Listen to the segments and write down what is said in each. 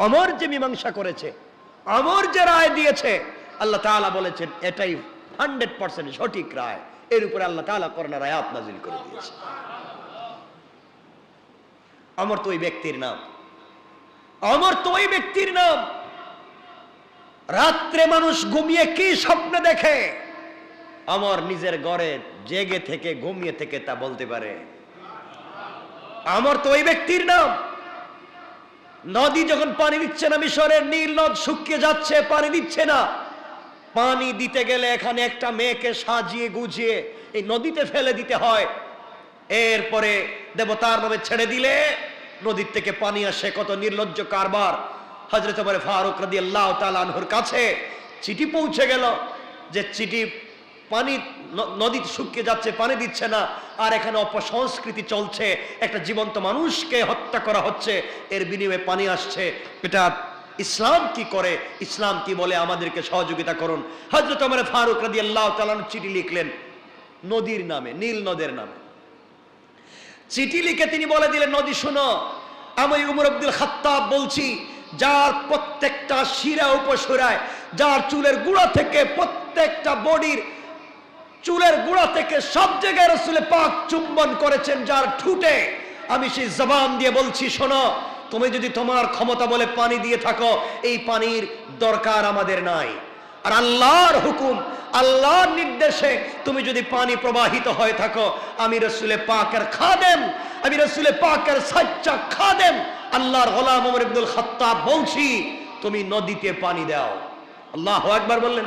অমর যে মীমাংসা করেছে, অমর যে রায় দিয়েছে, আল্লাহ তাআলা বলেছেন এটাই 100% সঠিক রায়। এর উপরে আল্লাহ তাআলা কোরআনের আয়াত নাযিল করে দিয়েছে। অমর তো ওই ব্যক্তির নাম, অমর তো ওই ব্যক্তির নাম। রাত্রে মানুষ ঘুমিয়ে কি স্বপ্ন দেখে, অমর নিজের ঘরে জেগে থেকে ঘুমিয়ে থেকে তা বলতে পারে। অমর তো ওই ব্যক্তির নাম। নদী যখন পানি দিচ্ছে না, মিশরের নীল নদ শুকিয়ে যাচ্ছে, পানি দিচ্ছে না, পানি দিতে গেলে এখানে একটা মেয়েকে সাজিয়ে গুজিয়ে এই নদীতে ফেলে দিতে হয়। এরপরে দেবতার নামে ছেড়ে দিলে নদীর থেকে পানি আসে। কত নির্লজ্জ কারবার। হযরত ওমর ফারুক রাদিয়াল্লাহু তাআলা আনহুর কাছে চিঠি পৌঁছে গেল যে চিঠি, পানি নদী শুকিয়ে যাচ্ছে, পানি দিচ্ছে না, আর এখানে অপসংস্কৃতি চলছে, একটা জীবন্ত মানুষকে হত্যা করা হচ্ছে, এর বিনিময়ে পানি আসছে। এটা ইসলাম কি করে, ইসলাম কি বলে, আমাদেরকে সহযোগিতা করুন। হযরত ওমর ফারুক রাদিয়াল্লাহু তাআলা চিঠি লিখলেন নদীর নামে, নীল নদের নামে। চিঠি লিখে তিনি বলে দিলেন, নদী শোনো, আমি উমর আব্দুল খাত্তাব বলছি, যার প্রত্যেকটা শিরা উপশিরায়, যার চুলের গুড়া থেকে প্রত্যেকটা বডির চুলের গুড়া থেকে সব জায়গায় রাসূল পাক চুম্বন করেছেন, যার ঠুটে, আমি সেই জবান দিয়ে বলছি, শোনো, তুমি যদি তোমার ক্ষমতা বলে পানি দিয়ে থাকো, এই পানির দরকার আমাদের নাই। আর আল্লাহর হুকুম, আল্লাহর নির্দেশে তুমি যদি পানি প্রবাহিত হয়ে থাকো, আমি রাসূল পাকের খাদেম, আমি রাসূল পাকের সাচ্চা খাদেম, আল্লাহর গোলাম ওমর ইবনুল খাত্তাব বলছি, তুমি নদীতে পানি দাও। আল্লাহু আকবার বললেন।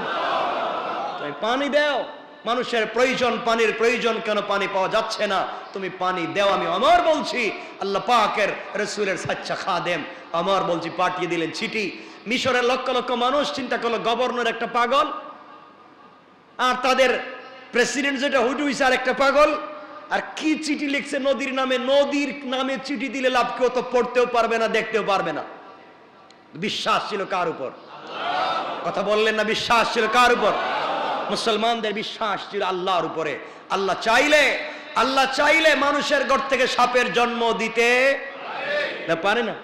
তুমি পানি দাও, মানুষের প্রয়োজন, পানির প্রয়োজন, কেন পানি পাওয়া যাচ্ছে না, তুমি পানি দাও। আমি ওমর বলছি, আল্লাহ পাকের রাসূলের সাচ্চা খাদেম ওমর বলছি। পাঠিয়ে দিলেন চিঠি। মিশরের লক্ষ লক্ষ মানুষ চিন্তা করলো, গভর্নর একটা পাগল, আর তাদের প্রেসিডেন্ট যেটা হুইট হইছে আর একটা পাগল, আর কি চিঠি লিখছে নদীর নামে। নদীর নামে চিঠি দিলে লাভ, কেউ তো পড়তেও পারবে না, দেখতেও পারবে না। বিশ্বাস ছিল কার উপর? কথা বললেন না, বিশ্বাস ছিল কার উপর? মুসলমানদের বিশ্বাস ছিল আল্লাহর উপরে। আল্লাহ চাইলে মানুষের ঘর থেকে সাপের জন্ম দিতে পারে না?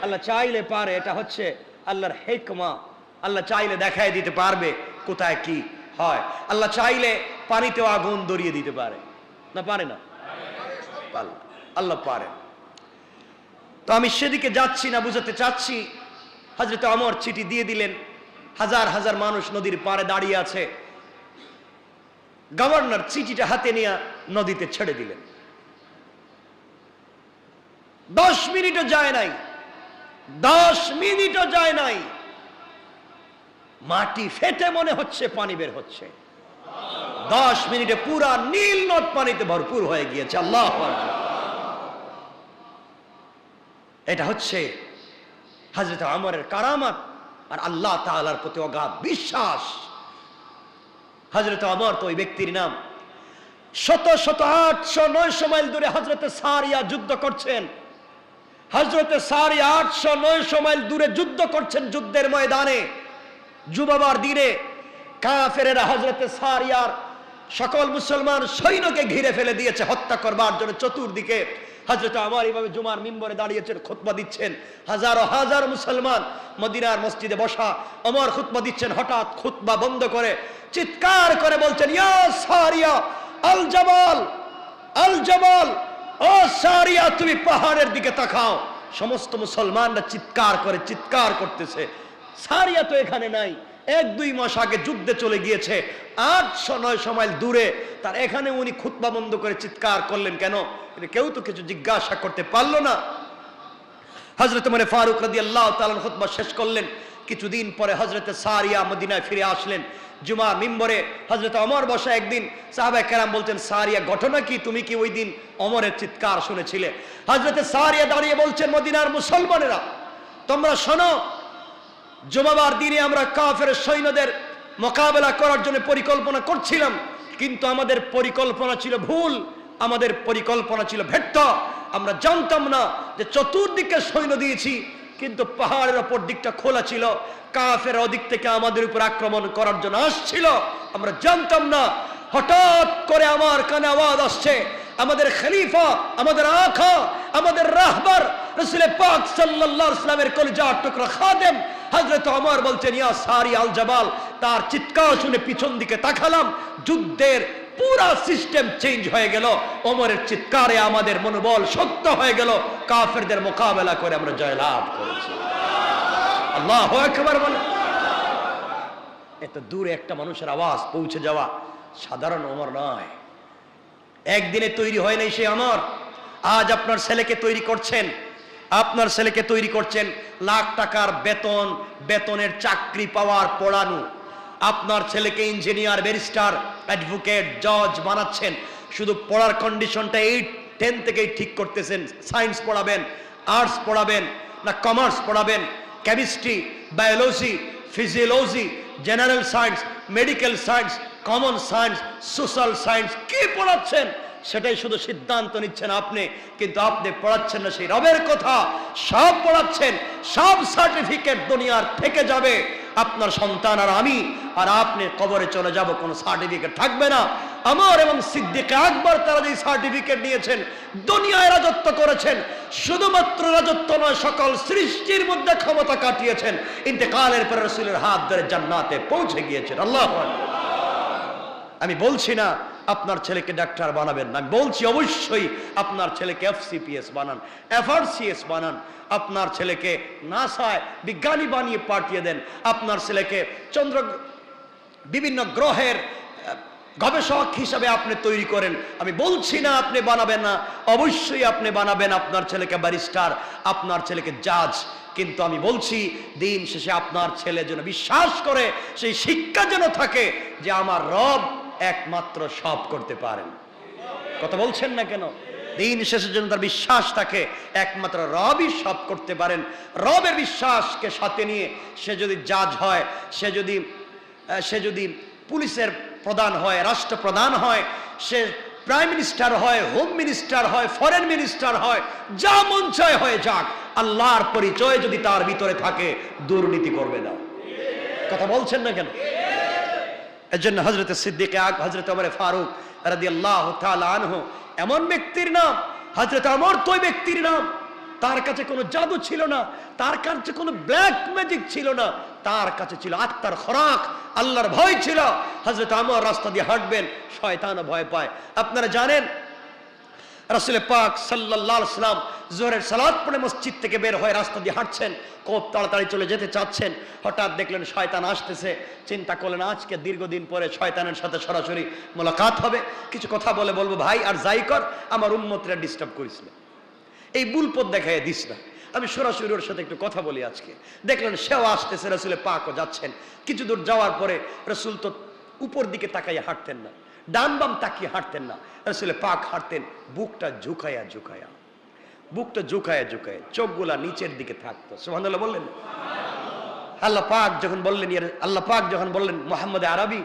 আল্লাহ চাইলে পারে। এটা হচ্ছে আল্লাহর হিকমা। আল্লাহ চাইলে দেখায় দিতে পারবে কোথায় কি হয়। আল্লাহ চাইলে পানিতেও আগুন ধরিয়ে দিতে পারে না? পারে না? আল্লাহ পারে। তো আমি সেদিকে যাচ্ছি না, বুঝাতে চাচ্ছি। হযরত ওমর চিঠি দিয়ে দিলেন। হাজার হাজার মানুষ নদীর পাড়ে দাঁড়িয়ে আছে। গভর্নর চিঠিটা হাতে নিয়ে নদীতে ছেড়ে দিলেন। 10 মিনিটও যায় নাই, 10 মিনিটও যায় নাই, মাটি ফেটে মনে হচ্ছে পানি বের হচ্ছে। 10 মিনিটে পুরা নীল নদ পানিতে ভরপুর হয়ে গিয়েছে। আল্লাহু আকবার। এটা হচ্ছে হযরত ওমরের কারামাত আর আল্লাহ তাআলার প্রতি অগাধ বিশ্বাস। হযরত ওমর তো ওই ব্যক্তির নাম। 800-900 মাইল দূরে হযরত সারিয়া যুদ্ধ করছেন। হযরত সারিয়া 800-900 মাইল দূরে যুদ্ধ করছেন, যুদ্ধের ময়দানে জুমাবার দিনে কাফেরেরা হযরত সারিয়ার সকল মুসলমান সৈন্যকে ঘিরে ফেলে দিয়েছে হত্যা করবার জন্য। চতুর্দিকে হযরত ওমর এইভাবে জুমার মিম্বরে দাঁড়িয়েছেন, খুতবা দিচ্ছেন। হাজারো হাজার মুসলমান মদিনার মসজিদে বসা। ওমর খুতবা দিচ্ছেন, হঠাৎ খুতবা বন্ধ করে চিৎকার করে বলছেন, ইয়া সারিয়া আল জাবাল, আল জাবাল, ও সারিয়া তুমি পাহাড়ের দিকে তাকাও। সমস্ত মুসলমানরা চিৎকার করতেছে। সারিয়া তো এখানে নাই, 1-2 মাস আগে যুদ্ধে চলে গিয়েছে, 800-900 মাইল দূরে। তার এখানে উনি খুতবা বন্ধ করে চিৎকার করলেন কেন? কেউ তো কিছু জিজ্ঞাসা করতে পারলো না। হযরত ওমর ফারুক রাদিয়াল্লাহু তাআলা খুতবা শেষ করলেন। কিছুদিন পরে হযরত সারিয়া মদিনায় ফিরে আসলেন। জুমার মিম্বরে হযরত ওমর বসা। একদিন সাহাবায়ে কেরাম বলছেন, সারিয়া ঘটনা কি? তুমি কি ওই দিন ওমরের চিৎকার শুনেছিলে? হযরত সারিয়া দাঁড়িয়ে বলছেন, মদিনার মুসলমানেরা তোমরা শোনো, জুমাবার দিনে আমরা কাফের সৈন্যদের মোকাবেলা করার জন্য পরিকল্পনা করছিলাম, কিন্তু আমাদের পরিকল্পনা ছিল ভুল, আমাদের পরিকল্পনা ছিল ব্যর্থ। আমরা জানতাম না যে চতুর্দিকে সৈন্য দিয়েছি, কিন্তু পাহাড়ের অপর দিকটা খোলা ছিল, কাফের ওদিক থেকে আমাদের উপর আক্রমণ করার জন্য আসছিল। আমরা জানতাম না। হঠাৎ করে আমার কানে আওয়াজ আসছে, আমাদের খলিফা, আমাদের আখা, আমাদের রাহবার রাসূল পাক সাল্লাল্লাহু আলাইহি ওয়াসাল্লামের কলিজার টুকরা খাদেম হযরত ওমর বলছেন, ইয়া সারি আল জাবাল, তার চিৎকার শুনে পিছন দিকে তাকালাম, যুদ্ধের পুরা সিস্টেম চেঞ্জ হয়ে গেল। ওমরের চিৎকারে আমাদের মনোবল শক্ত হয়ে গেল, কাফেরদের মোকাবেলা করে আমরা জয়লাভ করেছি। আল্লাহু আকবার বলে। এত দূরে একটা মানুষের আওয়াজ পৌঁছে যাওয়া সাধারণ ওমর নয়, একদিনে তৈরি হয় নাই সে ওমর। আজ আপনার ছেলেকে তৈরি করছেন, আপনার ছেলেকে তৈরি করছেন লাখ টাকার বেতন, বেতনের চাকরি পাওয়ার পড়ানো। আপনার ছেলেকে ইঞ্জিনিয়ার, ব্যারিস্টার, অ্যাডভোকেট, জজ বানাচ্ছেন, শুধু পড়ার কন্ডিশনটা 8-10 থেকেই ঠিক করতেছেন। সায়েন্স পড়াবেন, আর্টস পড়াবেন না কমার্স পড়াবেন, chemistry, biology, physiology, general science, medical science, common science, social science, কি পড়াচ্ছেন সেটাই শুধু সিদ্ধান্ত নিচ্ছেন আপনি, কিন্তু আপনি পড়াচ্ছেন না সেই রবের কথা। সব পড়াচ্ছেন, সব সার্টিফিকেট দুনিয়ার থেকে যাবে, আপনার সন্তান আর আমি আর আপনি কবরে চলে যাব, কোনো সার্টিফিকেট থাকবে না। ওমর এবং সিদ্দিক আকবর তারা যে সার্টিফিকেট নিয়েছেন, দুনিয়ায় রাজত্ব করেছেন, শুধুমাত্র রাজত্ব নয়, সকল সৃষ্টির মধ্যে ক্ষমতা কাটিয়েছেন, ইন্তেকালের পর রাসূলের হাত ধরে জান্নাতে পৌঁছে গিয়েছেন। আল্লাহু আকবার। আমি বলছি না আপনার ছেলেকে ডাক্তার বানাবেন না, আমি বলছি অবশ্যই আপনার ছেলেকে এফসিপিএস বানান, এফআরসিএস বানান, আপনার ছেলেকে নাসায় বিজ্ঞানী বানিয়ে পাঠিয়ে দেন, আপনার ছেলেকে চন্দ্র বিভিন্ন গ্রহের গবেষক হিসাবে আপনি তৈরি করেন। আমি বলছি না আপনি বানাবেন না, অবশ্যই আপনি বানাবেন আপনার ছেলেকে ব্যারিস্টার, আপনার ছেলেকে জাজ, কিন্তু আমি বলছি দিন শেষে আপনার ছেলে যেন বিশ্বাস করে, সেই শিক্ষা যেন থাকে যে আমার রব একমাত্র সব করতে পারেন। কথা বলছেন না কেন? দিন শেষে যেন তার বিশ্বাস থাকে একমাত্র রবই সব করতে পারেন। রবের বিশ্বাসকে সাথে নিয়ে সে যদি জাজ হয়, সে যদি পুলিশের প্রধান হয়, রাষ্ট্রপ্রধান হয়, সে প্রাইম মিনিস্টার হয়, হোম মিনিস্টার হয়, ফরেন মিনিস্টার হয়, যা মন চায় হয়ে যাক, আল্লাহর পরিচয় যদি তার ভিতরে থাকে, দুর্নীতি করবে না। কথা বলছেন না কেন? এজন্য হযরত সিদ্দিক আকবর, হযরত ওমর ফারুক রাদিয়াল্লাহু তাআলা আনহু এমন ব্যক্তির নাম, হযরত ওমর তো ওই ব্যক্তির নাম, তার কাছে কোনো জাদু ছিল না, তার কাছে কোনো ব্ল্যাক ম্যাজিক ছিল না, তার কাছে ছিল আত্মার খোরাক, আল্লাহর ভয় ছিল। হযরত ওমর রাস্তা দিয়ে হাঁটবেন, শয়তানও ভয় পায়। আপনারা জানেন রাসূল পাক সাল্লাল্লাহু আলাইহি ওয়াসাল্লাম যোহরের সালাত পড়ে মসজিদ থেকে বের হয়ে রাস্তা দিয়ে হাঁটছেন, খুব তাড়াতাড়ি চলে যেতে চাচ্ছেন, হঠাৎ দেখলেন শয়তান আসতেছে। চিন্তা করলেন আজকে দীর্ঘদিন পরে শয়তানের সাথে সরাসরি মোলাকাত হবে, কিছু কথা বলবো, ভাই আর যাই কর, আমার উম্মতরা ডিস্টার্ব করিস না, এই বুলপথ দেখায় দিস না, আমি সরাসরি ওর সাথে একটু কথা বলি আজকে। দেখলেন সেও আসতেছে, রাসূল পাকও যাচ্ছেন। কিছু দূর যাওয়ার পরে রাসূল তো উপর দিকে তাকাইয়া হাঁটতেন না, ডান বাম তাকিয়ে হাঁটতেন না, রাসূল পাক হাঁটতেন বুকটা ঝুঁকায়া ঝুঁকায়া, বুকটা ঝুঁকায়া ঝুঁকায়া, চোখগুলা নিচের দিকে থাকতো। সুবহানাল্লাহ বললেন। আল্লাহ পাক যখন বললেন মুহাম্মদ আরবি,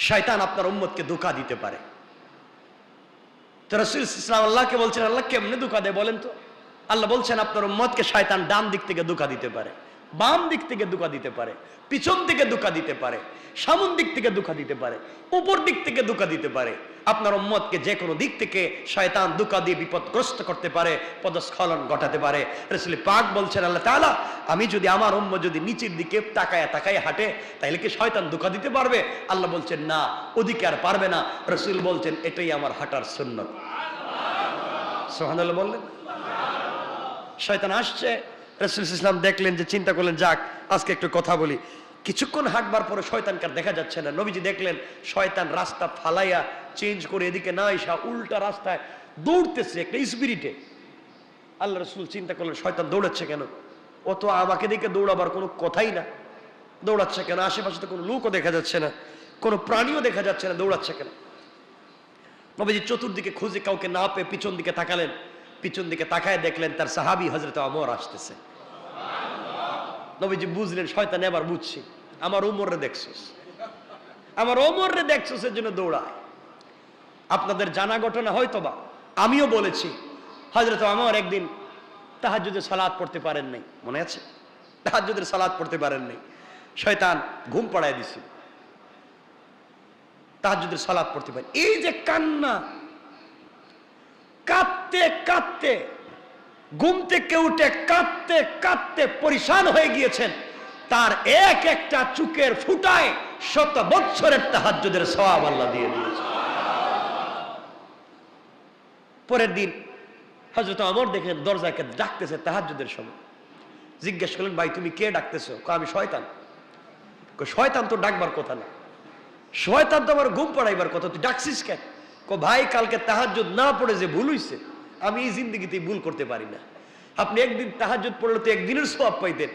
শয়তান আপনার উম্মতকে ধোঁকা দিতে পারে, তো রাসূল সাল্লাল্লাহু আলাইহি ওয়াসাল্লাম আল্লাহকে বলছেন, আল্লাহ কেমনে ধোঁকা দেয় বলেন তো? আল্লাহ বলছেন আপনার উম্মতকে শয়তান ডান দিক থেকে ধোঁকা দিতে পারে, বাম দিক থেকে ধোঁকা দিতে পারে, পিছন থেকে ধোঁকা দিতে পারে, সামন দিক থেকে ধোঁকা দিতে পারে, উপর দিক থেকে ধোঁকা দিতে পারে। আপনার উম্মতকে যে কোনো দিক থেকে শয়তান ধোঁকা দিয়ে বিপদগ্রস্ত করতে পারে, পদস্খলন ঘটাতে পারে। রাসূল পাক বলছেন আল্লাহ তাআলা, আমি যদি আমার উম্মত যদি নিচের দিকে তাকায় তাকায় হাঁটে, তাহলে কি শয়তান ধোঁকা দিতে পারবে? আল্লাহ বলছেন না, ওদিকে আর পারবে না। রাসূল বলছেন এটাই আমার হাঁটার সুন্নত। সুবহানাল্লাহ বললেন। শয়তান আসছে, রাসূল ইসলাম দেখলেন যে, চিন্তা করলেন যাক আজকে একটু কথা বলি। কিছুক্ষণ হাঁটবার পরে শয়তানকে আর দেখা যাচ্ছে না। নবীজি দেখলেন শয়তান রাস্তা ফালাইয়া চেঞ্জ করে এদিকে না এসে উল্টা রাস্তায় দৌড়তেছে একটা স্পিরিটে। আল্লাহ রাসূল চিন্তা করলেন শয়তান দৌড়াচ্ছে কেন? ও তো আমাকে দেখে দৌড়াবার কোনো কথাই না, দৌড়াচ্ছে কেন? আশেপাশে তো কোনো লোকও দেখা যাচ্ছে না, কোনো প্রাণীও দেখা যাচ্ছে না, দৌড়াচ্ছে কেন? নবীজি চতুর্দিকে খুঁজে কাউকে না পেয়ে পিছন দিকে তাকালেন, পিছন দিকে তাকায় দেখলেন তার সাহাবী হযরত ওমর আসতেছে। নবীজি বুঝলেন শয়তান এবার বুঝছি, আমার ওমরে দেখছস, আমার ওমরে দেখছস, এর জন্য দৌড়ায়। আপনাদের জানা ঘটনা হয়তোবা, আমিও বলেছি, হযরত ওমর একদিন তাহাজ্জুদের সালাত পড়তে পারেন নাই, মনে আছে? তাহাজ্জুদের সালাত পড়তে পারেন নাই, শয়তান ঘুম পাড়ায় দিছে, তাহাজ্জুদের সালাত পড়তে পারেন। এই যে কান্না, কাঁদতে কাঁদতে ঘুম থেকে উঠে কাঁদতে কাঁদতে পরিশান হয়ে গিয়েছেন, তার এক একটা চুকের ফুটায় 100 বছরের তাহাজ্জুদের সওয়াব আল্লাহ দিয়ে দিয়েছে। পরের দিন হযরত ওমর দেখেন দরজাকে ডাকতেছে তাহাজ্জুদের সময়। জিজ্ঞেস করলেন, ভাই তুমি কে ডাকতেছো? আমি শয়তান। শয়তান তো ডাকবার কথা না, শয়তান তো আমার ঘুম পড়াইবার কথা, তুই ডাকছিস কেন? ভাই কালকে তাহাজ্জুদ না পড়ে যে ভুল হইছে, আমি এই জিন্দেগিতে ভুল করতে পারি না। আপনি একদিন তাহাজ্জুদ পড়লে তো একদিনের সওয়াব পাইতেন,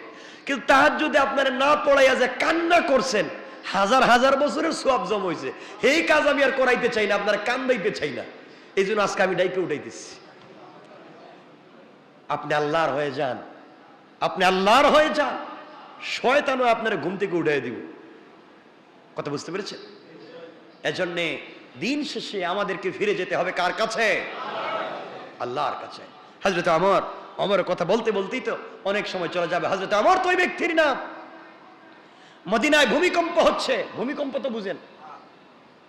কিন্তু তাহাজ্জুদে আপনারা না পড়াইয়া যে কান্না করছেন, হাজার হাজার বছরের সওয়াব জমা হইছে। এই কাজ আমি আর করাইতে চাই না, আপনারা কান্দাইতে চাই না। এই জন্য আজকে আমি ডাইকে উঠাইতেছি। আপনি আল্লাহর হয়ে যান, আপনি আল্লাহর হয়ে যান, শয়তানও আপনারা ঘুম থেকে উঠাই দিব। কথা বুঝতে পেরেছেন? এজন্য দিন শেষে আমাদেরকে ফিরে যেতে হবে কার কাছে? আল্লাহর কাছে। হযরত ওমরের কথা বলতে বলতেই তো অনেক সময় চলে যাবে। হযরত ওমর তো ওই ব্যক্তির নাম। মদিনায় ভূমিকম্প হচ্ছে, ভূমিকম্প তো বুঝেন,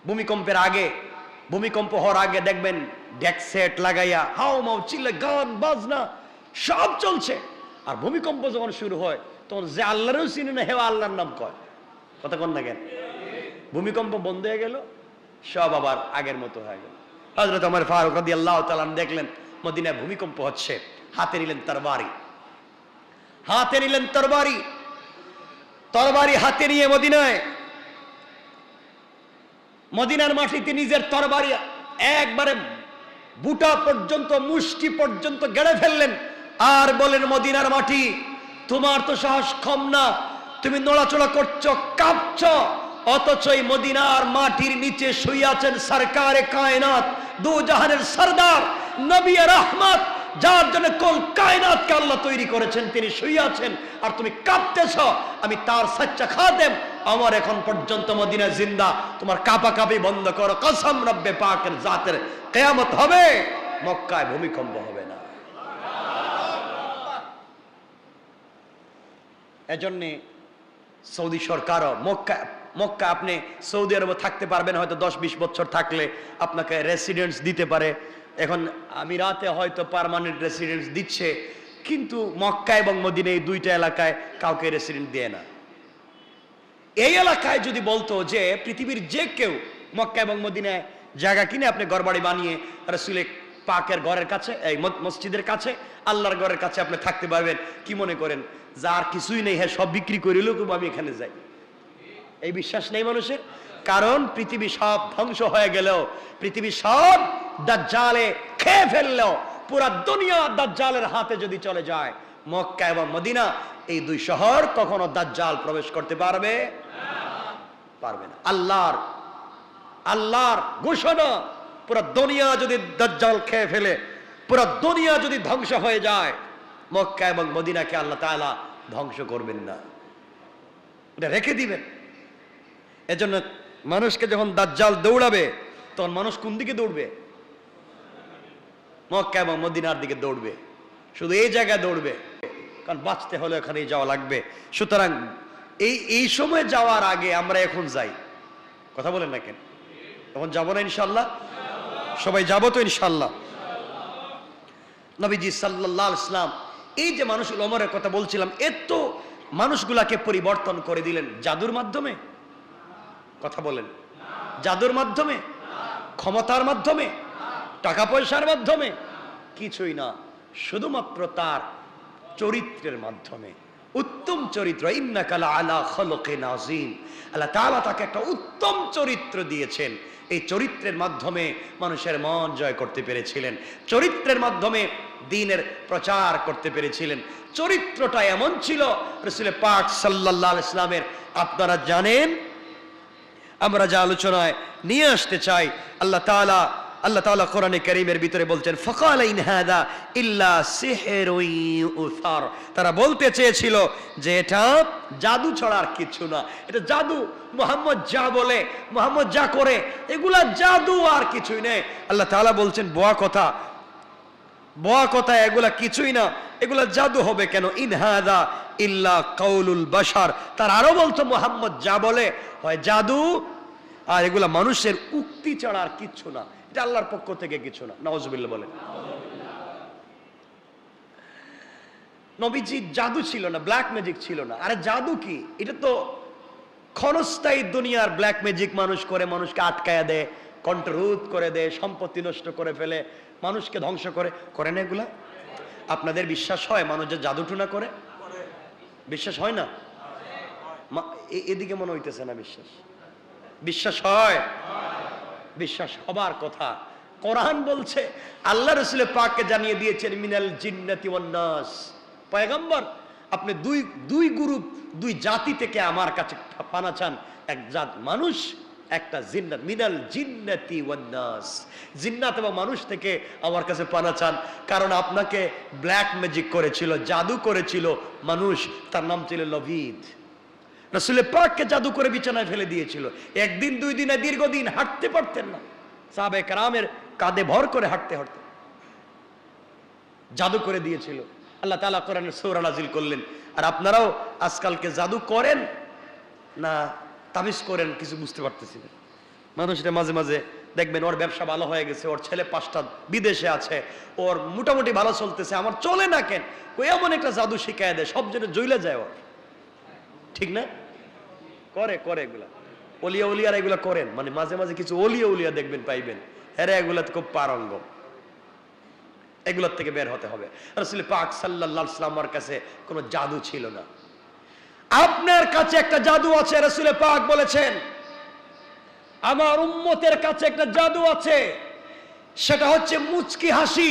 ভূমিকম্পের আগে, ভূমিকম্প হওয়ার আগে দেখবেন ডেক সেট লাগাইয়া হাও মাও চিল্লা গান বাজনা সব চলছে। আর ভূমিকম্প যখন শুরু হয় তখন যে আল্লাহরও চিনে না, হেও আল্লাহর নাম কয়। কথা কন না কেন? ভূমিকম্প বন্ধ হয়ে গেল, সব আবার আগের মতো হয়ে গেল। হযরত ওমর ফারুক রাদিয়াল্লাহু তাআলা দেখলেন মদিনায় ভূমিকম্প হচ্ছে, হাতে নিলেন তরবারি, হাতে নিলেন তরবারি, তরবারি হাতে নিয়ে মদিনার মাটিতে নিজের তরবারি একবারে বুটা পর্যন্ত, মুষ্টি পর্যন্ত গেড়ে ফেললেন। আর বলেন, মদিনার মাটি, তোমার তো সাহস কম না, তুমি নড়াচড়া করছো, কাঁপছো, অথচ এই মদিনার মাটির নিচে শুয়ে আছেন সরকারে কায়নাত, দু জাহানের সরদার, নবী রাহমাত, যার জন্য কুল কায়নাতকে আল্লাহ তৈরি করেছেন, তিনি শুয়ে আছেন আর তুমি কাঁপতেছ। আমি তার সচ্চা খাদেম, আমার এখন পর্যন্ত মদিনা জিন্দা, তোমার কাঁপাকাঁপি বন্ধ করো। কসম রব্বে পাকের জাতের, কিয়ামত হবে, মক্কায় ভূমিকম্প হবে না। এজন্য সৌদি সরকারও মক্কা আপনি সৌদি আরবে থাকতে পারবেন হয়তো 10-20 বছর থাকলে আপনাকে রেসিডেন্স দিতে পারে। এখন আমিরাতে হয়তো পার্মানেন্ট রেসিডেন্স দিচ্ছে, কিন্তু মক্কা এবং মদিনা এই দুইটা এলাকায় কাউকে রেসিডেন্ট দেয় না। এই এলাকায় যদি বলতো যে পৃথিবীর যে কেউ মক্কা এবং মদিনায় জায়গা কিনে আপনি ঘরবাড়ি বানিয়ে রাসূলের পাকের ঘরের কাছে, এই মসজিদের কাছে, আল্লাহর ঘরের কাছে আপনি থাকতে পারবেন, কি মনে করেন যার কিছুই নেই হ্যাঁ সব বিক্রি করিলেও কিন্তু আমি এখানে যাই? এই বিশ্বাস নেই মানুষের। কারণ পৃথিবী সব ধ্বংস হয়ে গেলেও, পৃথিবী সব দাজ্জালে খেয়ে ফেললেও, পুরা দুনিয়া দাজ্জালের হাতে যদি চলে যায়, মক্কা এবং মদিনা এই দুই শহর কখনো দাজ্জাল প্রবেশ করতে পারবে না। আল্লাহর ঘোষণা, পুরা দুনিয়া যদি দাজ্জাল খেয়ে ফেলে, পুরা দুনিয়া যদি ধ্বংস হয়ে যায়, মক্কা এবং মদিনাকে আল্লাহ তাআলা ধ্বংস করবেন না, এটা রেখে দিবেন। এজন্য মানুষকে যখন দাজ্জাল দৌড়াবে তখন মানুষ কোন দিকে দৌড়বে? মক্কা এবং মদিনার দিকে দৌড়বে, শুধু এই জায়গায় দৌড়বে, কারণ বাঁচতে হলে এখানেই যাওয়া লাগবে। সুতরাং এই সময় যাওয়ার আগে আমরা এখন যাই। কথা বলেন না কেন? এখন যাবো না ইনশাল্লাহ? সবাই যাবো তো ইনশাল্লাহ? নবীজি সাল্লাল্লাহু আলাইহি ওয়াসাল্লাম এই যে মানুষগুলো, ওমরের কথা বলছিলাম, এত মানুষগুলাকে পরিবর্তন করে দিলেন জাদুর মাধ্যমে। কথা বলেন, জাদুর মাধ্যমে, ক্ষমতার মাধ্যমে, টাকা পয়সার মাধ্যমে? কিছুই না, শুধুমাত্র তার চরিত্রের মাধ্যমে। উত্তম চরিত্র, ইন্নাকা লাআলা খালকিন আযীম, আল্লাহ তাআলা তাকে একটা উত্তম চরিত্র দিয়েছেন। এই চরিত্রের মাধ্যমে মানুষের মন জয় করতে পেরেছিলেন, চরিত্রের মাধ্যমে দ্বীনের প্রচার করতে পেরেছিলেন। চরিত্রটা এমন ছিল রাসূল পাক সাল্লাল্লাহু আলাইহি ওয়াসাল্লামের। আপনারা জানেন, আমরা যা আলোচনায় নিয়ে আসতে চাই, আল্লাহ তাআলা কোরআনে কারীমের ভিতরে বলছেন, ফাকালা ইন হাদা ইল্লা সিহরুন ইউসার। তারা বলতে চেয়েছিল যে এটা জাদু ছাড়া আর কিছু না, এটা জাদু, মুহাম্মদ যা বলে, মুহাম্মদ যা করে, এগুলা জাদু আর কিছুই নেই। আল্লাহ তাআলা বলছেন, বোয়া কথা, এগুলা কিছুই না, এগুলা জাদু হবে কেন? ইন হাদা ইল্লা কাউলুল বাশার। তার আরো বলতো, মুহাম্মদ যা বলে হয় জাদু, আর এগুলা মানুষের উক্তি ছাড়া আর কিচ্ছু না, এটা আল্লাহর পক্ষ থেকে কিছু না। নাউজুবিল্লাহ বলেন। নবীজির জাদু ছিল না, ব্ল্যাক ম্যাজিক ছিল না। আরে জাদু কি? এটা তো ক্ষণস্থায়ী দুনিয়ার ব্ল্যাক ম্যাজিক মানুষ করে, মানুষকে আটকায়া দেয়, কণ্ঠরোধ করে দেয়, সম্পত্তি নষ্ট করে ফেলে, মানুষকে ধ্বংস করে না এগুলা? আপনাদের বিশ্বাস হয় মানুষ যে জাদু টুনা করে? বিশ্বাস হয় না? এদিকে মনে হইতেছে না বিশ্বাস। বিশ্বাস হয়? বিশ্বাস হবার কথা। কোরআন বলছে, আল্লাহ রাসূল পাককে জানিয়ে দিয়েছেন মিনাল জিন্নাতি ওয়ান নাস, পয়গম্বর আপনি দুই গ্রুপ, দুই জাতি থেকে আমার কাছে পানা চান, এক জাত মানুষ, একটা জিন্নাত। মিনাল জিন্নাতি ওয়ান নাস, জিন্নাত এবং মানুষ থেকে আমার কাছে পানা চান। কারণ আপনাকে ব্ল্যাক ম্যাজিক করেছিল, জাদু করেছিল মানুষ, তার নাম ছিল লবিদ। রাসূল পাককে জাদু করে বিছানায় ফেলে দিয়েছিল, একদিন দুই দিনে দীর্ঘদিন হাঁটতে পারতেন না, সাহাবায়ে কেরামের কাঁধে ভর করে হাঁটতে হাঁটতে জাদু করে দিয়েছিল। আল্লাহ তাআলা কোরআনে সূরা নাযিল করলেন। আর আপনারাও আজকালকে জাদু করেন না তাবিজ করেন কিছু বুঝতে পারতেছি না। মানুষটা মাঝে মাঝে দেখবেন ওর ব্যবসা ভালো হয়ে গেছে, ওর ছেলে 5টা বিদেশে আছে, ওর মোটামুটি ভালো চলতেছে, আমার চলে না কেন? ওই এমন একটা জাদু শিখায় দেয়, সব জন্য জ্বলে যায় ওর। ঠিক না? করে এগুলা ওলিয়ারা এগুলা করেন। মানে মাঝে মাঝে কিছু ওলিয়া দেখবেন, পাইবেন এরা এগুলাতে খুব পারঙ্গম। এগুলোর থেকে বের হতে হবে। রাসূল পাক সাল্লাল্লাহু আলাইহি ওয়াসাল্লামের কাছে কোনো জাদু ছিল না। আপনার কাছে একটা জাদু আছে। রাসূল পাক বলেছেন, আমার উম্মতের কাছে একটা জাদু আছে, সেটা হচ্ছে মুচকি হাসি।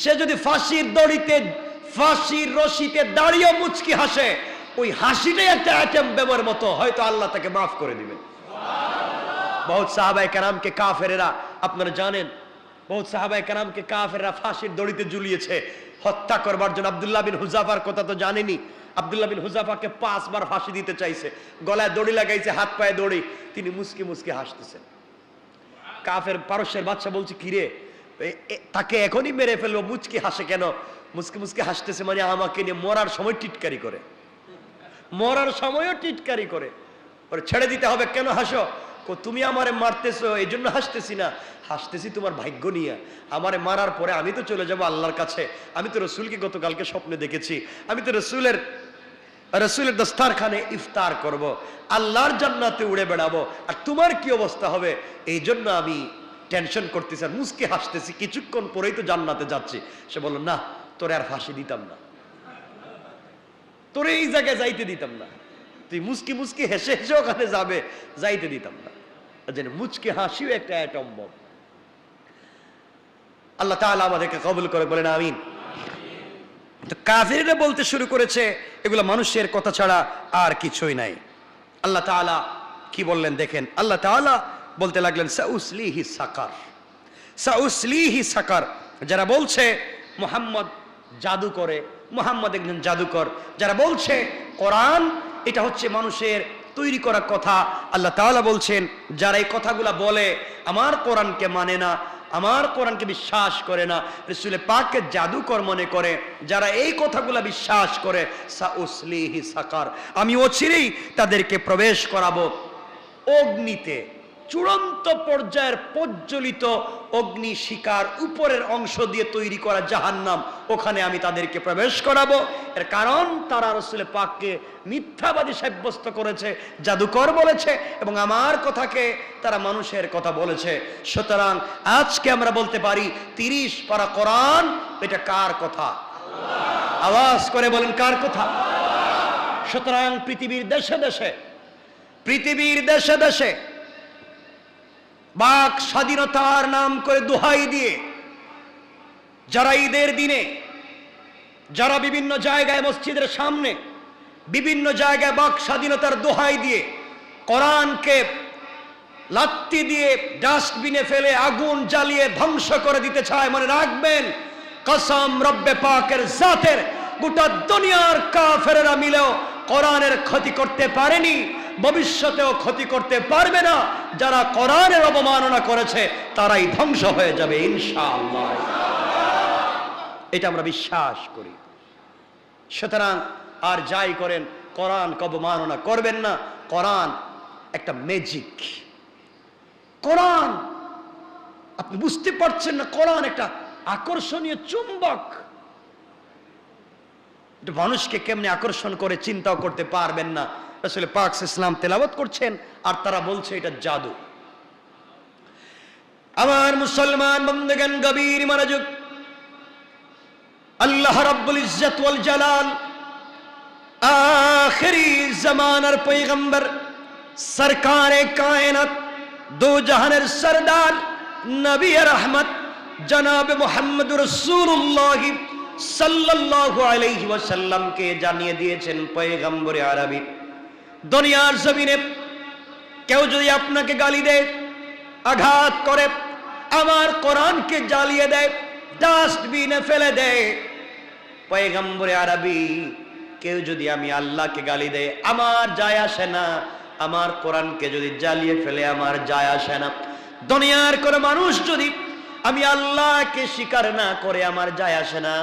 সে যদি ফাঁসির রশিতে দাঁড়িয়ে মুচকি হাসে, ওই হাসিটাই একটা অ্যাটম বোমার মতো, হয়তো আল্লাহ তাকে মাফ করে দিবেন। বহুত সাহাবায়ে কেরামকে কাফেরেরা, আপনারা জানেন, বহুত সাহাবায়ে কেরামকে কাফেররা ফাঁসির দড়িতে ঝুলিয়েছে হত্যা করবার জন্য। আব্দুল্লাহ বিন হুযাফার কথা তো জানেনি। আব্দুল্লাহ বিন হুযাফাকে 5 বার ফাঁসি দিতে চাইছে, গলায় দড়ি লাগাইছে, হাত পায়ে দড়ি, তিনি মুচকি মুচকি হাসতেছেন। কাফের পারস্যের বাদশা বলছে, কিরে তাকে এখনই মেরে ফেলবো, মুচকি হাসে কেন? মুচকি মুচকি হাসতেছে মানে আমাকে নিয়ে মরার সময় টিটকারি করে, মরার সময়ও টিটকারি করে। ওরে ছেড়ে দিতে হবে, কেন হাসো? তুমি আমারে মারতেছো এই জন্য হাসতেছি না, হাসতেছি তোমার ভাগ্য নিয়ে। আমারে মারার পরে আমি তো চলে যাব আল্লাহর কাছে। আমি তো রসুলকে গতকালকে স্বপ্নে দেখেছি, আমি তো রসুলের দস্তারখানে ইফতার করব, আল্লাহর জান্নাতে উড়ে বেড়াবো, আর তোমার কি অবস্থা হবে এই জন্য আমি টেনশন করতেছি আর মুচকি হাসতেছি, কিছুক্ষণ পরেই তো জান্নাতে যাচ্ছি। সে বলল, না তোরে আর ফাঁসি দিতাম না, তোরে এই জায়গায় যাইতে দিতাম না, তুই মুচকি মুচকি হেসে হেসে ওখানে যাবে, যাইতে দিতাম না। মুচকি হাসিও একটা অ্যাটম বম। আল্লাহ তাআলা আমাদেরকে কবুল করে, বলেন আমিন। তো কাফিররা বলতে শুরু করেছে এগুলো মানুষের কথা ছাড়া আর কিছুই নাই। আল্লাহ তাআলা কি বললেন দেখেন, আল্লাহ তাআলা বলতে লাগলেন, সাউসলিহি সাকার, সাউসলিহি সাকার। যারা বলছে মুহাম্মদ জাদু করে, মুহাম্মদ একজন জাদুকর, যারা বলছে কোরআন এটা হচ্ছে মানুষের তৈরি করা কথা, আল্লাহ তাআলা বলছেন যারা এই কথাগুলা বলে আমার কোরআনকে মানে না, আমার কোরআনকে বিশ্বাস করে না, রাসূল পাককে জাদুকর মনে করে, যারা এই কথাগুলা বিশ্বাস করে, সাউসলিহি সাকার, আমি অচিরেই তাদেরকে প্রবেশ করাবো অগ্নিতে, চূড়ান্ত পর্যায়ের প্রজ্বলিত অগ্নি শিখার উপরের অংশ দিয়ে তৈরি করা জাহান্নাম, ওখানে আমি তাদেরকে প্রবেশ করাবো। এর কারণ তারা রাসূল পাককে মিথ্যাবাদী সাব্যস্ত করেছে, জাদুকর বলেছে, এবং আমার কথাকে তারা মানুষের কথা বলেছে। সুতরাং আজকে আমরা বলতে পারি 30 পারা কোরআন এটা কার কথা? আওয়াজ করে বলেন, কার কথা? সুতরাং পৃথিবীর দেশে দেশে বাক স্বাধীনতার নাম করে দোহাই দিয়ে যারা ঈদের দিনে, যারা বিভিন্ন জায়গায় মসজিদের সামনে বিভিন্ন জায়গায় বাক স্বাধীনতার দোহাই দিয়ে কোরআনকে লাত্তি দিয়ে ডাস্টবিনে ফেলে আগুন জ্বালিয়ে ধ্বংস করে দিতে চায়, মনে রাখবেন কসম রব্বে পাকের জাতের, গোটা দুনিয়ার কাফেররা মিলেও কোরআনের ক্ষতি করতে পারেনি, ভবিষ্যতেও ক্ষতি করতে পারবে না। যারা কোরআনের অবমাননা করেছে তারাই ধ্বংস হয়ে যাবে ইনশাআল্লাহ, এটা আমরা বিশ্বাস করি। সুতরাং আর যাই করেন কোরআনকে অবমাননা করবেন না। কোরআন একটা ম্যাজিক, কোরআন আপনি বুঝতে পারছেন না, কোরআন একটা আকর্ষণীয় চুম্বক। মানুষকে কেমনে আকর্ষণ করে চিন্তাও করতে পারবেন না। রাসূল পাক ইসলাম তেলাওয়াত করছেন আর তারা বলছে এটা জাদু। আমার মুসলমান বন্ধুগণ, গভীর মনোযোগ। আল্লাহ রাব্বুল ইজ্জত ওয়াল জালাল আখিরি জামানার পয়গম্বর সরকারে কায়নাত দো জাহানের সরদার নবী রহমত জনাব মুহাম্মদ রাসূলুল্লাহ সাল্লাল্লাহু আলাইহি ওয়াসাল্লাম কে জানিয়ে দিয়েছেন পয়গম্বরে আরবি, দুনিয়ার জমিনে কেউ যদি আপনাকে গালি দেয়, আঘাত করে, আমার কোরআনকে জ্বালিয়ে দেয়, ডাস্টবিনে ফেলে দেয়, পয়গম্বরে আরবি কেউ যদি আমি আল্লাহকে গালি দেয় আমার যায় আসে না, আমার কোরআনকে যদি জ্বালিয়ে ফেলে আমার যায় আসে না। দুনিয়ার কোন মানুষ যদি আমি আল্লাহকে স্বীকার না করে আমার যায় আসে না,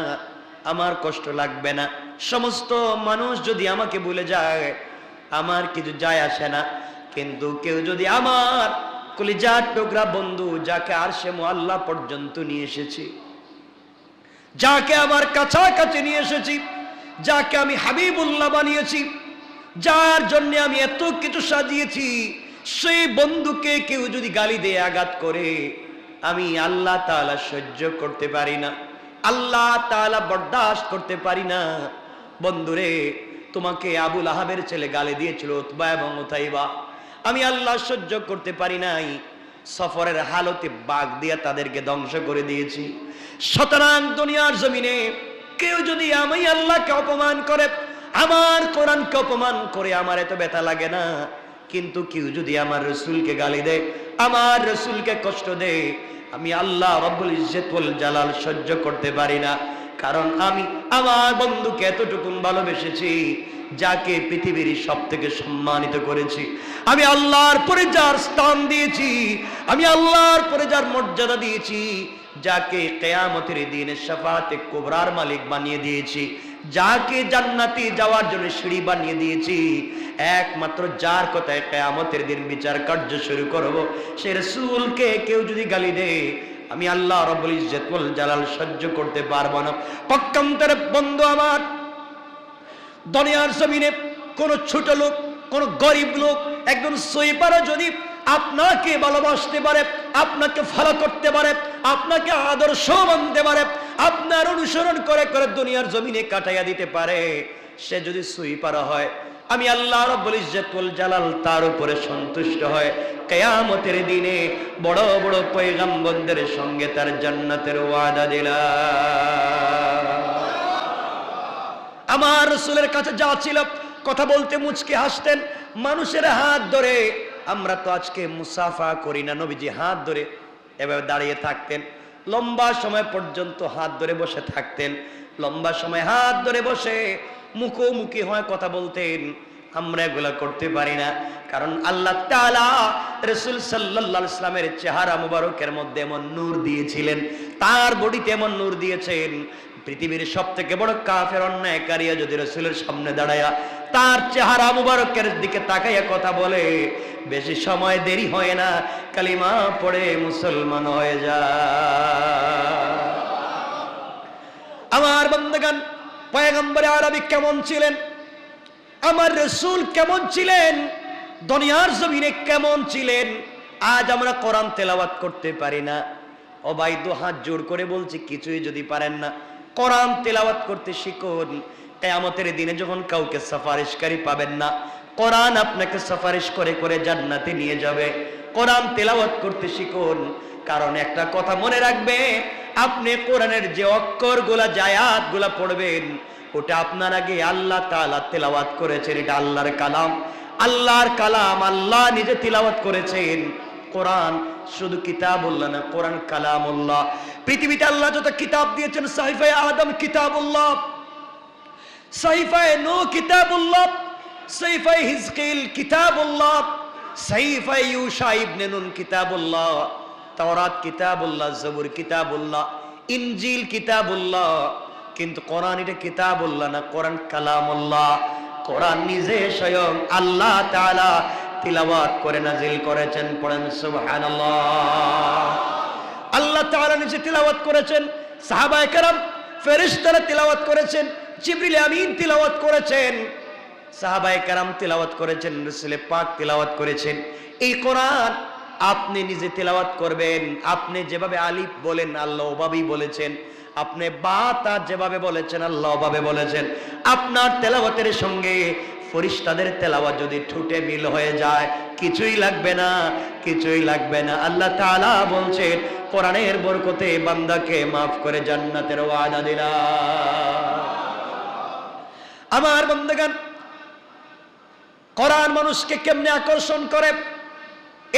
আমার কষ্ট লাগবে না। সমস্ত মানুষ যদি আমাকে ভুলে যায় আমার কিছু যায় আসে না। কিন্তু কেউ যদি আমার কলিজার টুকরা বন্ধু, যাকে আরশে মুআল্লা পর্যন্ত নিয়ে এসেছি, যাকে আমার কাছাকাছি নিয়ে এসেছি, যাকে আমি হাবিবুল্লাহ বানিয়েছি, যার জন্য আমি এত কিছু সাজিয়েছি, সেই বন্ধুকে কেউ যদি গালি দিয়ে আঘাত করে আমি আল্লাহ তাআলা সহ্য করতে পারি না, আল্লাহ তাআলা বরদাস্ত করতে পারি না। বন্ধুরে, তোমাকে আবু লাহাবের ছেলে গালি দিয়েছিল উতবা এবং উতাইবা, আমি আল্লাহ সহ্য করতে পারি নাই, সফরের হালতে বাগ দিয়ে তাদেরকে ধ্বংস করে দিয়েছি। সুতরাং দুনিয়ার জমিনে কেউ যদি আমি আল্লাহকে অপমান করে, আমার কোরআনকে অপমান করে আমার এত ব্যথা লাগে না। কিন্তু কেউ যদি আমার রাসূলকে গালি দেয়, আমার রাসূলকে কষ্ট দেয়, আমি আল্লাহ রাব্বুল ইজ্জত ওয়াল জালাল সহ্য করতে পারি না। কারণ আমি আমার বন্ধুকে এতটুকু ভালোবেসেছি, যাকে পৃথিবীর সবথেকে সম্মানিত করেছি, আমি আল্লাহর পরে যার স্থান দিয়েছি, আমি আল্লাহর পরে যার মর্যাদা দিয়েছি, যাকে কিয়ামতের দিনে শাফাআতে কুবরার মালিক বানিয়ে দিয়েছি, যাকে জান্নাতে যাওয়ার জন্য সিঁড়ি বানিয়ে দিয়েছি, একমাত্র যার কথায় কিয়ামতের দিন বিচার কার্য শুরু করব, সে রাসূলকে কেউ যদি গালি দেয় আমি আল্লাহ রাব্বুল ইজ্জত ওয়াল জালাল সহ্য করতে পারবো না। পক্ষান্তরে বন্ধু আমার, দুনিয়ার জমিনে কোন ছোট লোক, কোন গরিব লোক, একজন সুইপারও যদি আপনাকে ভালোবাসতে পারে, আপনাকে ফলো করতে পারে, আপনাকে আদর্শ মানতে পারে, আপনার অনুসরণ করে করে দুনিয়ার জমিনে কাটাইয়া দিতে পারে, সে যদি সুইপার হয়, আমি আল্লাহ রাব্বুল ইজ্জত ওয়াল জালাল তার উপরে সন্তুষ্ট হয়, কিয়ামতের দিনে বড় বড় পয়গম্বরদের সঙ্গে তার জান্নাতের ওয়াদা দিলাম। আমার রাসূলের কাছে যা ছিল, কথা বলতে মুচকি হাসতেন, মানুষের হাত ধরে, আমরা তো আজকে মুসাফা করি না, নবীজি হাত ধরে এভাবে দাঁড়িয়ে থাকতেন, লম্বা সময় পর্যন্ত হাত ধরে বসে থাকতেন, লম্বা সময় হাত ধরে বসে মুখোমুখি হয় কথা বলতেন। আমরা এগুলা করতে পারি না, কারণ আল্লাহ তাআলা রাসূল সাল্লাল্লাহু আলাইহি ওয়াসাল্লামের চেহারা মুবারকের মধ্যে এমন নূর দিয়েছিলেন, তার বডিতে এমন নূর দিয়েছেন, পৃথিবীর সবথেকে বড় কাফের অন্যায়কারী যদি রাসূলের সামনে দাঁড়ায়া তার চেহারা মুবারকের দিকে তাকাইয়া কথা বলে, বেশি সময় দেরি হয় না, কালিমা পড়ে মুসলমান হয়ে যায়। আমার বন্ধুগণ, পয়গম্বর আরবি কেমন ছিলেন, আমার রাসূল কেমন ছিলেন, দুনিয়ার জমিনে কেমন ছিলেন, আজ আমরা কোরআন তেলাওয়াত করতে পারি না। ও ভাই, দু হাত জোর করে বলছি, কিছুই যদি পারেন না, কোরআন তেলাওয়াত করতে শিখুন। কিয়ামতের দিনে যখন কাউকে সুপারিশকারী পাবেন না, কোরআন আপনাকে সুপারিশ করে করে জান্নাতে নিয়ে যাবে। কোরআন তেলাওয়াত করতে শিখুন, কারণ একটা কথা মনে রাখবে, আপনি কোরআনের যে অক্ষরগুলা, যে আয়াতগুলা পড়বেন, ওটা আপনার আগে আল্লাহ তাআলা তেলাওয়াত করেছেন, এটা আল্লাহর কালাম, আল্লাহর কালাম, আল্লাহ নিজে তিলাওয়াত করেছেন। কোরআন শুধু কিতাবুল্লাহ না, কোরআন কালামুল্লাহ। পৃথিবীতে আল্লাহ যত কিতাব দিয়েছেন, সাহিফায়ে আদম কিতাবুল্লাহ, সাহিফায়ে নূহ কিতাবুল্লাহ, সাহিফায়ে হিজকিল কিতাবুল্লাহ, সাহিফায়ে ইউশা ইবনে নুন কিতাবুল্লাহ, তাওরাত কিতাবুল্লাহ, জবুর কিতাবুল্লাহ, ইনজিল কিতাবুল্লাহ। কিন্তু কোরআন এটা কিতাবুল্লাহ না, কোরআন কালামুল্লাহ। কোরআন নিজে স্বয়ং আল্লাহ তাআলা তিলাওয়াত করে নাজিল করেছেন। পড়েন সুবহানাল্লাহ। আল্লাহ তাআলা নিজে তিলাওয়াত করেছেন, সাহাবায়ে কেরাম, ফেরেশতারা তিলাওয়াত করেছেন, জিবরিল আমিন তিলাওয়াত করেছেন, সাহাবায়ে কেরাম তিলাওয়াত করেছেন, রাসূল পাক তিলাওয়াত করেছেন। এই কোরআন আপনি নিজে তিলাওয়াত করবেন। আপনি যেভাবে আলিফ বলেন আল্লাহ ওভাবেই বলেছেন, আপনি বা তা যেভাবে বলেছেন আল্লাহ ওভাবে বলেছেন। আপনার তেলাওয়াতের সঙ্গে ফেরেশতাদের তেলাওয়াত যদি ঠুটে মিল হয়ে যায়, কিছুই লাগবে না, কিছুই লাগবে না। আল্লাহ তাআলা বলছেন কোরআনের বরকতে বান্দাকে maaf করে জান্নাতের ওয়াদা দিলাম। আমার বান্দাগণ, কোরআন মানুষকে কেমনে আকর্ষণ করে,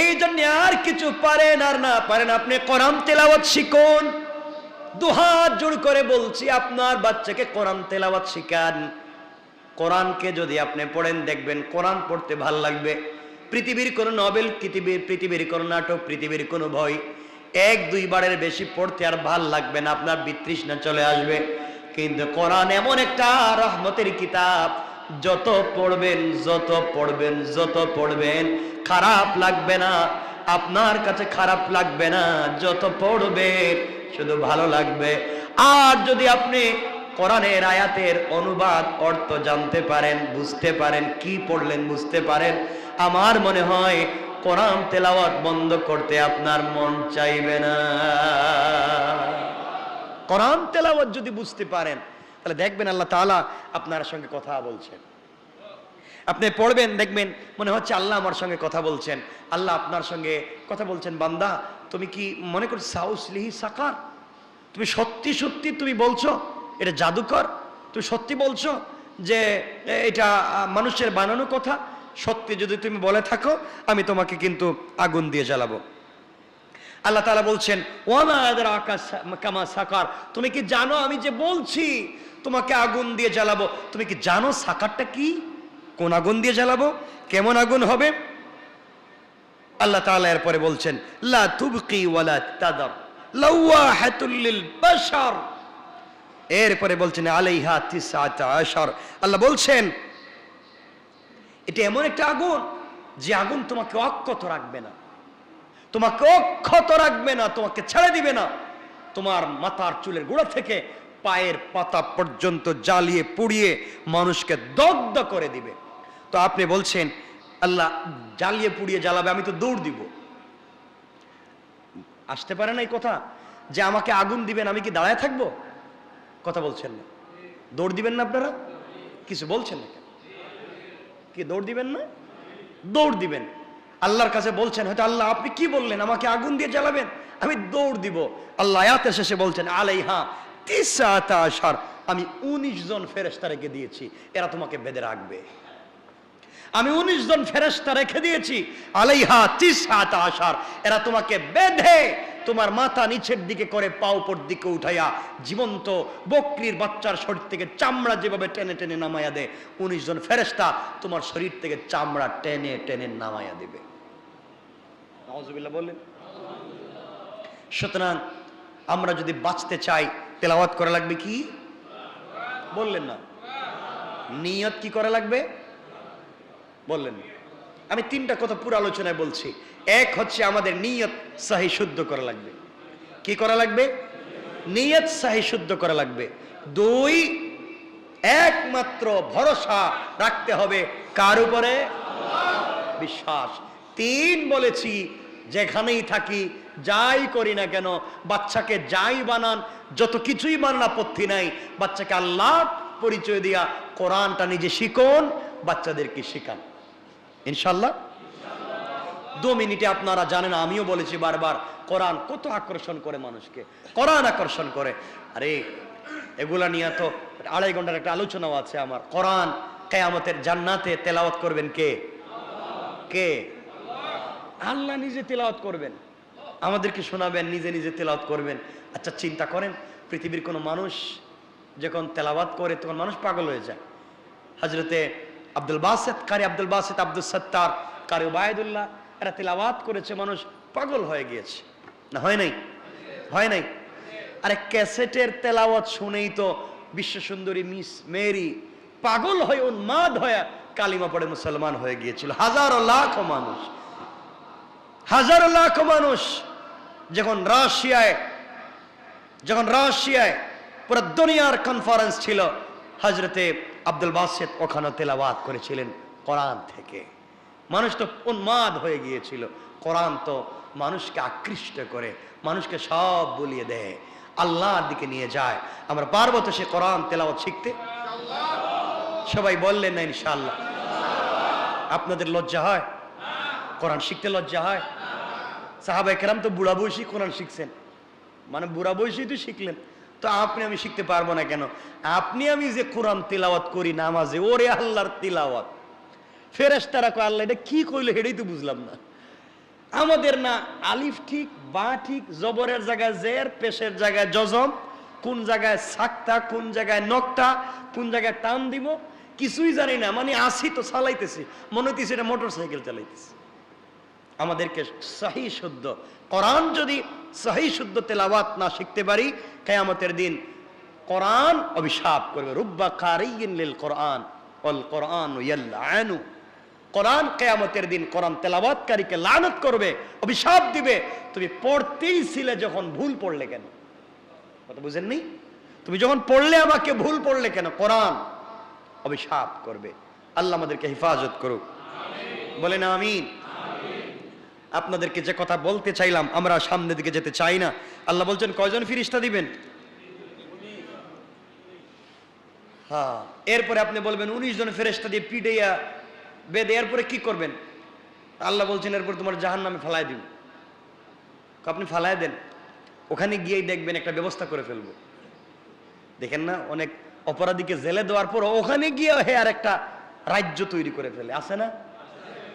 এই জন্য আর কিছু পারেন আর না পারেন আপনি কোরআন তেলাওয়াত শিখুন। দুহাত জোড় করে বলছি, আপনার বাচ্চাকে কোরআন তেলাওয়াত শিখান। কোরআনকে যদি আপনি পড়েন দেখবেন কোরআন পড়তে ভাল লাগবে। পৃথিবীর কোন নভেল, পৃথিবীর কোন নাটক, পৃথিবীর কোন বই এক দুইবারের বেশি পড়তে আর ভাল লাগবে না, আপনার বিতৃষ্ণা চলে আসবে। কিন্তু কোরআন এমন একটা রহমতের কিতাব, যত পড়বেন যত পড়বেন যত পড়বেন খারাপ লাগবে না, আপনার কাছে খারাপ লাগবে না। যত পড়বেন শুধু ভালো লাগবে। আর যদি আপনি কোরআনের আয়াতের অনুবাদ অর্থ জানতে পারেন, বুঝতে পারেন, কি পড়লেন বুঝতে পারেন, আমার মনে হয় কোরআন তেলাওয়াত বন্ধ করতে আপনার মন চাইবে না। কোরআন তেলাওয়াত যদি বুঝতে পারেন তাহলে দেখবেন আল্লাহ তাআলা আপনার সঙ্গে কথা বলছেন। আপনি পড়বেন দেখবেন মনে হচ্ছে আল্লাহ আমার সঙ্গে কথা বলছেন, আল্লাহ আপনার সঙ্গে কথা বলছেন। বান্দা, তুমি কি মনে করছো সাউসলিহি সাকার? তুমি সত্যি সত্যি তুমি বলছো এটা জাদুকর? তুমি সত্যি বলছো যে এটা মানুষের বানানো কথা? সত্যি যদি তুমি বলে থাকো আমি তোমাকে কিন্তু আগুন দিয়ে জ্বালাবো। আল্লাহ তাআলা বলছেন ওয়ামা আদরাকা কামা সাকার, তুমি কি জানো আমি যে বলছি তোমাকে আগুন দিয়ে জ্বালাবো, তুমি কি জানো সাকারটা কি? কোন আগুন দিয়ে জ্বালাবো, কেমন আগুন হবে? আল্লাহ তাআলা এরপরে বলছেন লা তুবকি ওয়ালা তাদার লাওয়াহাতুল লিল বাশার। এরপরে বলছেন আলাইহা 19। আল্লাহ বলছেন এটা এমন একটা আগুন যে আগুন তোমাকে অক্ষত রাখবে না, তোমাকে অক্ষত রাখবে না, তোমাকে ছেড়ে দিবে না। তোমার মাথার চুলের গোড়া থেকে পায়ের পাতা পর্যন্ত জ্বালিয়ে পুড়িয়ে মানুষকে দগ্ধ করে দিবে। তো আপনি বলছেন আল্লাহ জ্বালিয়ে পুড়িয়ে জ্বালাবে, আমি তো দৌড় দিব। আসতে পারে না এই কথা যে আমাকে আগুন দিবেন, আমি কি দাঁড়ায় থাকবো? কথা বলছেন না, দৌড় দিবেন না আপনারা? কিছু বলছেন না কেন? কি দৌড় দিবেন না? দৌড় দিবেন। আল্লাহর কাছে বলছেন হয়তো আল্লাহ আপনি কি বললেন আমাকে আগুন দিয়ে জ্বালাবেন, আমি দৌড় দিব। আল্লাহ আয়াতের শেষে বলছেন আলাইহা 19, আমি 19 জন ফেরেশতা রেখে দিয়েছি, এরা তোমাকে বেঁধে রাখবে। আমি 19 জন ফেরেশতা রেখে দিয়েছি, আলাইহা 19, এরা তোমাকে বেঁধে তোমার মাথা নিচের দিকে করে পা উপর দিকে উঠাইয়া জীবন্ত বকরির বাচ্চার শরীর থেকে চামড়া যেভাবে টেনে টেনে নামাইয়া দেয়, 19 জন ফেরেশতা তোমার শরীর থেকে চামড়া টেনে টেনে নামাইয়া দিবে। নাউজুবিল্লাহ বললেন। সুতরাং আমরা যদি বাঁচতে চাই তেলাওয়াত করা লাগবে কি? বললেন না। নিয়ত কি করা লাগবে? বললেন না। আমি 3টা কথা পুরো আলোচনায় বলছি। এক হচ্ছে আমাদের নিয়ত সহি শুদ্ধ করা লাগবে। কি করা লাগবে? নিয়ত সহি শুদ্ধ করা লাগবে। 2, একমাত্র ভরসা রাখতে হবে কার উপরে? বিশ্বাস। 3 বলেছি যেখানেই থাকি যাই করি না কেন, বাচ্চাকে যাই বানান, যত কিছুই বানান আপত্তি নাই, বাচ্চাকে আল্লাহ পরিচয় দিয়া কোরআনটা নিজে শিখুন, বাচ্চাদেরকে শিখান ইনশাআল্লাহ। 2 মিনিটে আপনারা জানেন, আমিও বলেছি বারবার, কোরআন কত আকর্ষণ করে মানুষকে। কোরআন আকর্ষণ করে। আরে এগুলা নিয়ে তো 2.5 ঘন্টার একটা আলোচনাও আছে আমার। কোরআন কিয়ামতের জান্নাতে তেলাওয়াত করবেন কে? কে? আল্লাহ নিজে তেলাওয়াত করবেন, আমাদেরকে শোনাবেন, নিজে নিজে তেলাওয়াত করবেন। আচ্ছা চিন্তা করেন, পৃথিবীর কোনো মানুষ যখন তেলাওয়াত করে তখন মানুষ পাগল হয়ে যায়। হযরতে আব্দুল বাসিত, কারি আব্দুল বাসিত, আব্দুল সত্তার, কারি উবাইদুল্লাহ, এরা তেলাওয়াত করেছে, মানুষ পাগল হয়ে গিয়েছে। না হয় নাই? হয় নাই? আরে ক্যাসেটের তেলাওয়াত শুনেই তো বিশ্বসুন্দরী মিস মেরি পাগল হয়ে উন্মাদ হয়ে কালিমা পড়ে মুসলমান হয়ে গিয়েছিল। হাজারো লাখো মানুষ, হাজারো লাখো মানুষ যখন রাশিয়ায় পুরো দুনিয়ার কনফারেন্স ছিল, হযরতে আব্দুল বাসিত ওখানে তেলাওয়াত করেছিলেন কোরআন থেকে। মানুষ তো উন্মাদ হয়ে গিয়েছিল। কোরআন তো মানুষকে আকৃষ্ট করে, মানুষকে সব বলিয়ে দেয়, আল্লাহর দিকে নিয়ে যায়। আমরা পারবো তো সে কোরআন তেলাওয়াত শিখতে? সবাই বললেন না ইনশাআল্লাহ? আপনাদের লজ্জা হয়? কোরআন শিখতে লজ্জা হয়? সাহাবায়ে কেরাম তো বুড়া বয়সী কোরআন শিখছেন, মানে বুড়া বয়সী তো শিখলেন, তো আপনি আমি শিখতে পারবো না কেন? আপনি আমি যে কোরআন তিলাওয়াত করি নামাজে, ওরে আল্লাহর তিলাওয়াত, ফেরেশতারা কয় আল্লাহ এটা কি কইলো এটাই তো বুঝলাম না। আমাদের না আলিফ ঠিক, বা ঠিক, জবরের জায়গায় জের, পেশের জায়গায় জজম, কোন জায়গায় সাক্তা, কোন জায়গায় নকটা, কোন জায়গায় টান দিব কিছুই জানি না। মানে আসি তো চালাইতেছি, মনে হইতেছে এটা মোটর সাইকেল চালাইতেছি। আমাদেরকে সহি শুদ্ধ কোরআন যদি সহি শুদ্ধ তেলাওয়াত না শিখতে পারি, কিয়ামতের দিন কোরআন অভিশাপ করবে। রুব্বা কারিয়িন লিল কোরআন ওয়াল কোরআনু ইয়ালআনু। কোরআন কিয়ামতের দিন কোরআন তেলাওয়াতকারীকে লানত করবে, অভিশাপ দিবে। তুমি পড়তেই ছিলে যখন ভুল পড়লে কেন? কথা বুঝেননি? তুমি যখন পড়লে আমাকে ভুল পড়লে কেন? কোরআন অভিশাপ করবে। আল্লাহ আমাদেরকে হেফাজত করুক, বলেন আমিন। আপনাদেরকে যে কথা বলতে চাইলাম, আমরা সামনের দিকে যেতে চাই না। আল্লাহ বলছেন কয়জন ফেরেশতা দিবেন? হ্যাঁ, এরপরে আপনি বলবেন 19 জন ফেরেশতা দিয়ে পিটাইয়া বেদে, এরপরে কি করবেন? আল্লাহ বলছেন এরপর তোমার জাহান্নামে ফেলাই দিব। আপনি ফালাই দেন, ওখানে গিয়েই দেখবেন একটা ব্যবস্থা করে ফেলবো। দেখেন না অনেক অপরাধীকে জেলে দেওয়ার পর ওখানে গিয়ে হে আর একটা রাজ্য তৈরি করে ফেলে, আছে না?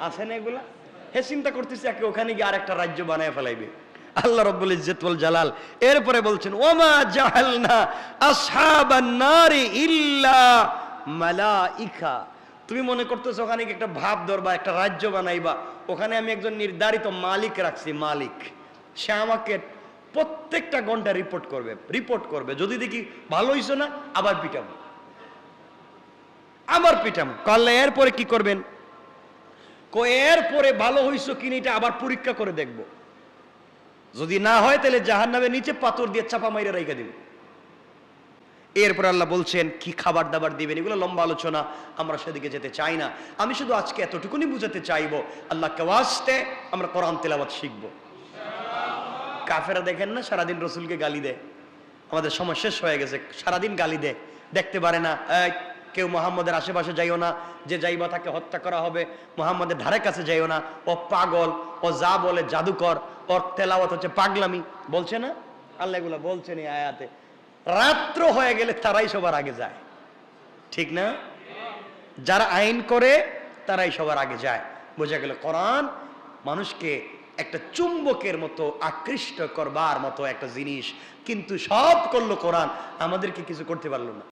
আছে না এগুলা? হে চিন্তা করতেছে একে ওখানে গিয়ে আর একটা রাজ্য বানায় ফেলাইবে। আল্লাহ রাব্বুল ইজ্জত ওয়াল জালাল এরপরে বলছেন ওমা জাহালনা আসহাবান নারি ইল্লা মালাইকা। তুমি মনে করতেছো ওখানে একটা ভাব ধরবা, একটা রাজ্য বানাইবা, ওখানে আমি একজন নির্ধারিত মালিক রাখছি, মালিক। সে আমাকে প্রত্যেকটা ঘন্টা রিপোর্ট করবে। যদি দেখি ভালো হইছো না, আবার পিটাবো, আবার পিটাবো। কাল্লা এরপরে কি করবেন? এরপরে ভালো হইছো কিনা এটা আবার পরীক্ষা করে দেখব। যদি না হয় তাহলে জাহান্নামের নিচে পাথর দিয়ে চাপা মাইরে রাইখা দিব। এরপর আল্লাহ বলছেন কি খাবার দাবার দিবেন, এগুলো লম্বা আলোচনা, আমরা সেদিকে যেতে চাই না। আমি শুধু আজকে এতটুকুনি বুঝাতে চাইবো, আল্লাহকে ওয়াস্তে আমরা কোরআন তেলাওয়াত শিখবো। কাফেরা দেখেন না সারাদিন রসুলকে গালি দেয়, আমাদের সময় শেষ হয়ে গেছে, সারাদিন গালি দেয়, দেখতে পারে না। কেউ মুহাম্মদের আশেপাশে যাইও না, যে যাইবা তাকে হত্যা করা হবে, মুহাম্মদের ধারে কাছে যাইও না, ও পাগল, ও যা বলে জাদুকর, ওর তেলাওয়াত হচ্ছে পাগলামি, বলছে না আল্লাহ? এগুলো বলছেন এই আয়াতে। রাত্র হয়ে গেলে তারাই সবার আগে যায়, ঠিক না? যারা আইন করে তারাই সবার আগে যায়। বোঝা গেল কোরআন মানুষকে একটা চুম্বকের মতো আকৃষ্ট করবার মতো একটা জিনিস, কিন্তু সব করলো কোরআন, আমাদেরকে কিছু করতে পারলো না।